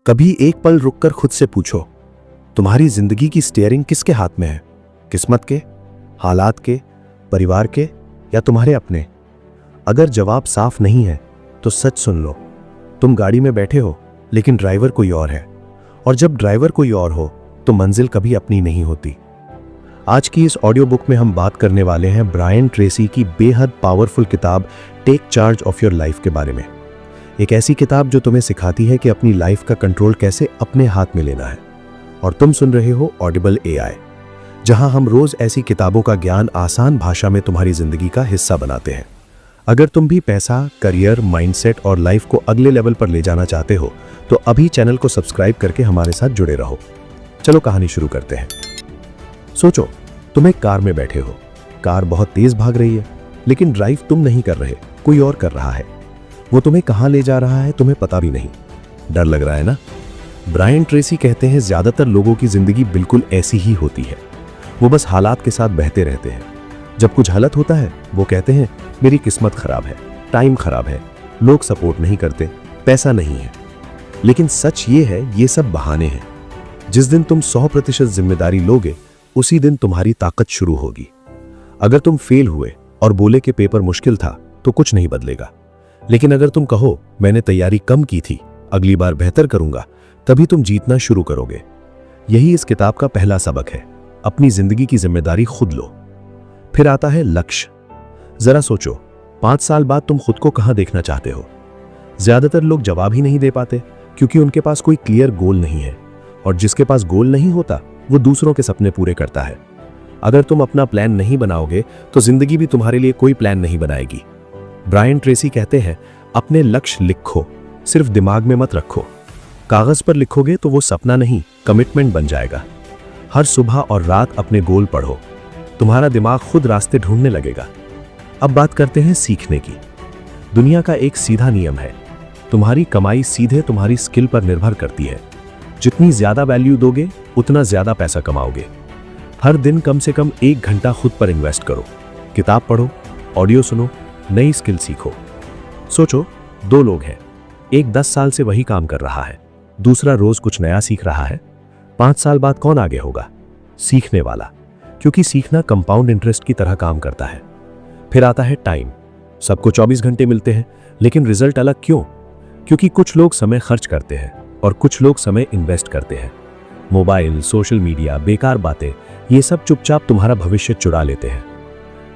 कभी एक पल रुककर खुद से पूछो, तुम्हारी जिंदगी की स्टीयरिंग किसके हाथ में है? किस्मत के, हालात के, परिवार के या तुम्हारे अपने? अगर जवाब साफ नहीं है तो सच सुन लो, तुम गाड़ी में बैठे हो लेकिन ड्राइवर कोई और है, और जब ड्राइवर कोई और हो तो मंजिल कभी अपनी नहीं होती। आज की इस ऑडियो बुक में हम बात करने वाले हैं ब्रायन ट्रेसी की बेहद पावरफुल किताब take charge of your life के बारे में। एक ऐसी किताब जो तुम्हें सिखाती है कि अपनी लाइफ का कंट्रोल कैसे अपने हाथ में लेना है। और तुम सुन रहे हो ऑडिबल AI, जहां हम रोज ऐसी किताबों का ज्ञान आसान भाषा में तुम्हारी जिंदगी का हिस्सा बनाते हैं। अगर तुम भी पैसा, करियर, माइंडसेट और लाइफ को अगले लेवल पर ले जाना चाहते हो तो अभी चैनल को सब्सक्राइब करके हमारे साथ जुड़े रहो। चलो कहानी शुरू करते हैं। सोचो, तुम एक कार में बैठे हो, कार बहुत तेज भाग रही है, लेकिन ड्राइव तुम नहीं कर रहे, कोई और कर रहा है। वो तुम्हें कहां ले जा रहा है तुम्हें पता भी नहीं। डर लग रहा है ना? ब्रायन ट्रेसी कहते हैं ज्यादातर लोगों की जिंदगी बिल्कुल ऐसी ही होती है। वो बस हालात के साथ बहते रहते हैं। जब कुछ गलत होता है वो कहते हैं मेरी किस्मत खराब है, टाइम खराब है, लोग सपोर्ट नहीं करते, पैसा नहीं है। लेकिन सच ये है, ये सब बहाने हैं। जिस दिन तुम 100% जिम्मेदारी लोगे उसी दिन तुम्हारी ताकत शुरू होगी। अगर तुम फेल हुए और बोले कि पेपर मुश्किल था तो कुछ नहीं बदलेगा। लेकिन अगर तुम कहो मैंने तैयारी कम की थी, अगली बार बेहतर करूंगा, तभी तुम जीतना शुरू करोगे। यही इस किताब का पहला सबक है, अपनी जिंदगी की जिम्मेदारी खुद लो। फिर आता है लक्ष्य। जरा सोचो, 5 साल बाद तुम खुद को कहां देखना चाहते हो? ज्यादातर लोग जवाब ही नहीं दे पाते क्योंकि उनके पास कोई क्लियर गोल नहीं है, और जिसके पास गोल नहीं होता वो दूसरों के सपने पूरे करता है। अगर तुम अपना प्लान नहीं बनाओगे तो जिंदगी भी तुम्हारे लिए कोई प्लान नहीं बनाएगी। ब्रायन ट्रेसी कहते हैं अपने लक्ष्य लिखो, सिर्फ दिमाग में मत रखो। कागज पर लिखोगे तो वो सपना नहीं, कमिटमेंट बन जाएगा। हर सुबह और रात अपने गोल पढ़ो, तुम्हारा दिमाग खुद रास्ते ढूंढने लगेगा। अब बात करते हैं सीखने की। दुनिया का एक सीधा नियम है, तुम्हारी कमाई सीधे तुम्हारी स्किल पर निर्भर करती है। जितनी ज्यादा वैल्यू दोगे उतना ज्यादा पैसा कमाओगे। हर दिन कम से कम 1 घंटा खुद पर इन्वेस्ट करो। किताब पढ़ो, ऑडियो सुनो, नई स्किल सीखो। सोचो, 2 लोग हैं, एक 10 साल से वही काम कर रहा है, दूसरा रोज कुछ नया सीख रहा है। 5 साल बाद कौन आगे होगा? सीखने वाला, क्योंकि सीखना कंपाउंड इंटरेस्ट की तरह काम करता है। फिर आता है टाइम। सबको 24 घंटे मिलते हैं, लेकिन रिजल्ट अलग क्यों? क्योंकि कुछ लोग समय खर्च करते हैं और कुछ लोग समय इन्वेस्ट करते हैं। मोबाइल, सोशल मीडिया, बेकार बातें, ये सब चुपचाप तुम्हारा भविष्य चुरा लेते हैं।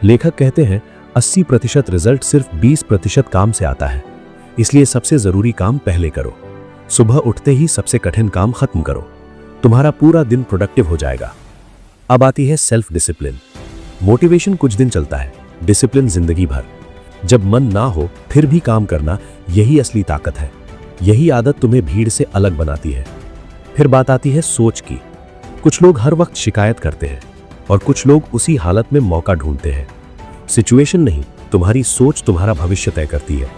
लेखक कहते हैं 80% रिजल्ट सिर्फ 20% काम से आता है। इसलिए सबसे जरूरी काम पहले करो। सुबह उठते ही सबसे कठिन काम खत्म करो, तुम्हारा पूरा दिन प्रोडक्टिव हो जाएगा। अब आती है सेल्फ डिसिप्लिन। मोटिवेशन कुछ दिन चलता है, डिसिप्लिन जिंदगी भर। जब मन ना हो फिर भी काम करना, यही असली ताकत है। यही आदत तुम्हें भीड़ से अलग बनाती है। फिर बात आती है सोच की। कुछ लोग हर वक्त शिकायत करते हैं और कुछ लोग उसी हालत में मौका ढूंढते हैं। सिचुएशन नहीं, तुम्हारी सोच तुम्हारा भविष्य तय करती है।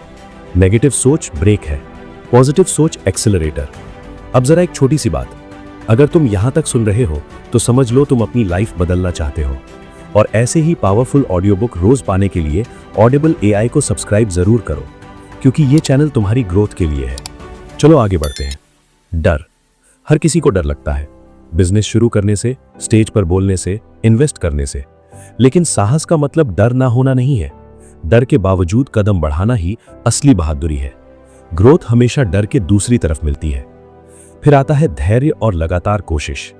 नेगेटिव सोच ब्रेक है, पॉजिटिव सोच एक्सेलरेटर। अब जरा एक छोटी सी बात, अगर तुम यहां तक सुन रहे हो तो समझ लो तुम अपनी लाइफ बदलना चाहते हो। और ऐसे ही पावरफुल ऑडियो बुक रोज पाने के लिए ऑडिबल AI को सब्सक्राइब जरूर करो, क्योंकि ये चैनल तुम्हारी ग्रोथ के लिए है। चलो आगे बढ़ते हैं। डर। हर किसी को डर लगता है, बिजनेस शुरू करने से, स्टेज पर बोलने से, इन्वेस्ट करने से। लेकिन साहस का मतलब डर ना होना नहीं है। डर के बावजूद कदम बढ़ाना ही असली बहादुरी है। ग्रोथ हमेशा डर के दूसरी तरफ मिलती है। फिर आता है धैर्य और लगातार कोशिश।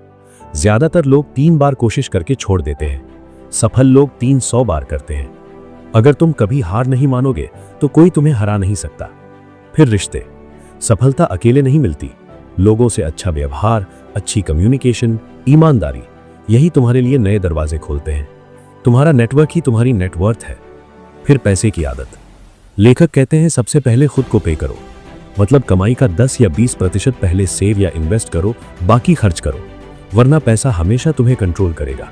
ज्यादातर लोग 3 बार कोशिश करके छोड़ देते हैं, सफल लोग 300 बार करते हैं। अगर तुम कभी हार नहीं मानोगे तो कोई तुम्हें हरा नहीं सकता। फिर रिश्ते। सफलता अकेले नहीं मिलती, लोगों से अच्छा व्यवहार, अच्छी कम्युनिकेशन, ईमानदारी, यही तुम्हारे लिए नए दरवाजे खोलते हैं। तुम्हारा नेटवर्क ही तुम्हारी नेटवर्थ है। फिर पैसे की आदत। लेखक कहते हैं सबसे पहले खुद को पे करो, मतलब कमाई का 10 या 20% पहले सेव या इन्वेस्ट करो, बाकी खर्च करो, वरना पैसा हमेशा तुम्हें कंट्रोल करेगा।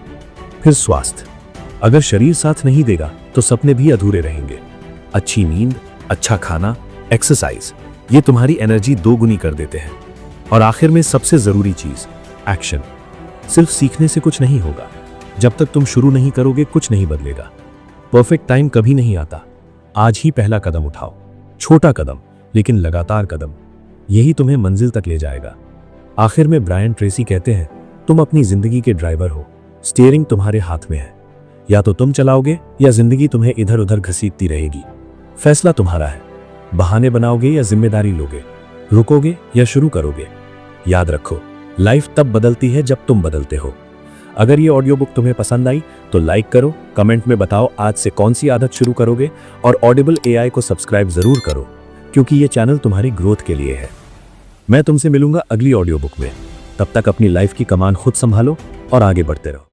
फिर स्वास्थ्य। अगर शरीर साथ नहीं देगा तो सपने भी अधूरे रहेंगे। अच्छी नींद, अच्छा खाना, एक्सरसाइज, ये तुम्हारी एनर्जी 2 गुनी कर देते हैं। और आखिर में सबसे जरूरी चीज, एक्शन। सिर्फ सीखने से कुछ नहीं होगा, जब तक तुम शुरू नहीं करोगे कुछ नहीं बदलेगा। परफेक्ट टाइम कभी नहीं आता, आज ही पहला कदम उठाओ। छोटा कदम लेकिन लगातार कदम। यही तुम्हें मंजिल तक ले जाएगा। आखिर में ब्रायन ट्रेसी कहते हैं, तुम अपनी जिंदगी के ड्राइवर हो, स्टीयरिंग तुम्हारे हाथ में है। या तो तुम चलाओगे या जिंदगी तुम्हें इधर उधर घसीटती रहेगी। फैसला तुम्हारा है। बहाने बनाओगे या जिम्मेदारी लोगे, रुकोगे या शुरू करोगे। याद रखो, लाइफ तब बदलती है जब तुम बदलते हो। अगर ये ऑडियो बुक तुम्हें पसंद आई तो लाइक करो, कमेंट में बताओ आज से कौन सी आदत शुरू करोगे, और ऑडिबल एआई को सब्सक्राइब जरूर करो, क्योंकि ये चैनल तुम्हारी ग्रोथ के लिए है। मैं तुमसे मिलूंगा अगली ऑडियो बुक में। तब तक अपनी लाइफ की कमान खुद संभालो और आगे बढ़ते रहो।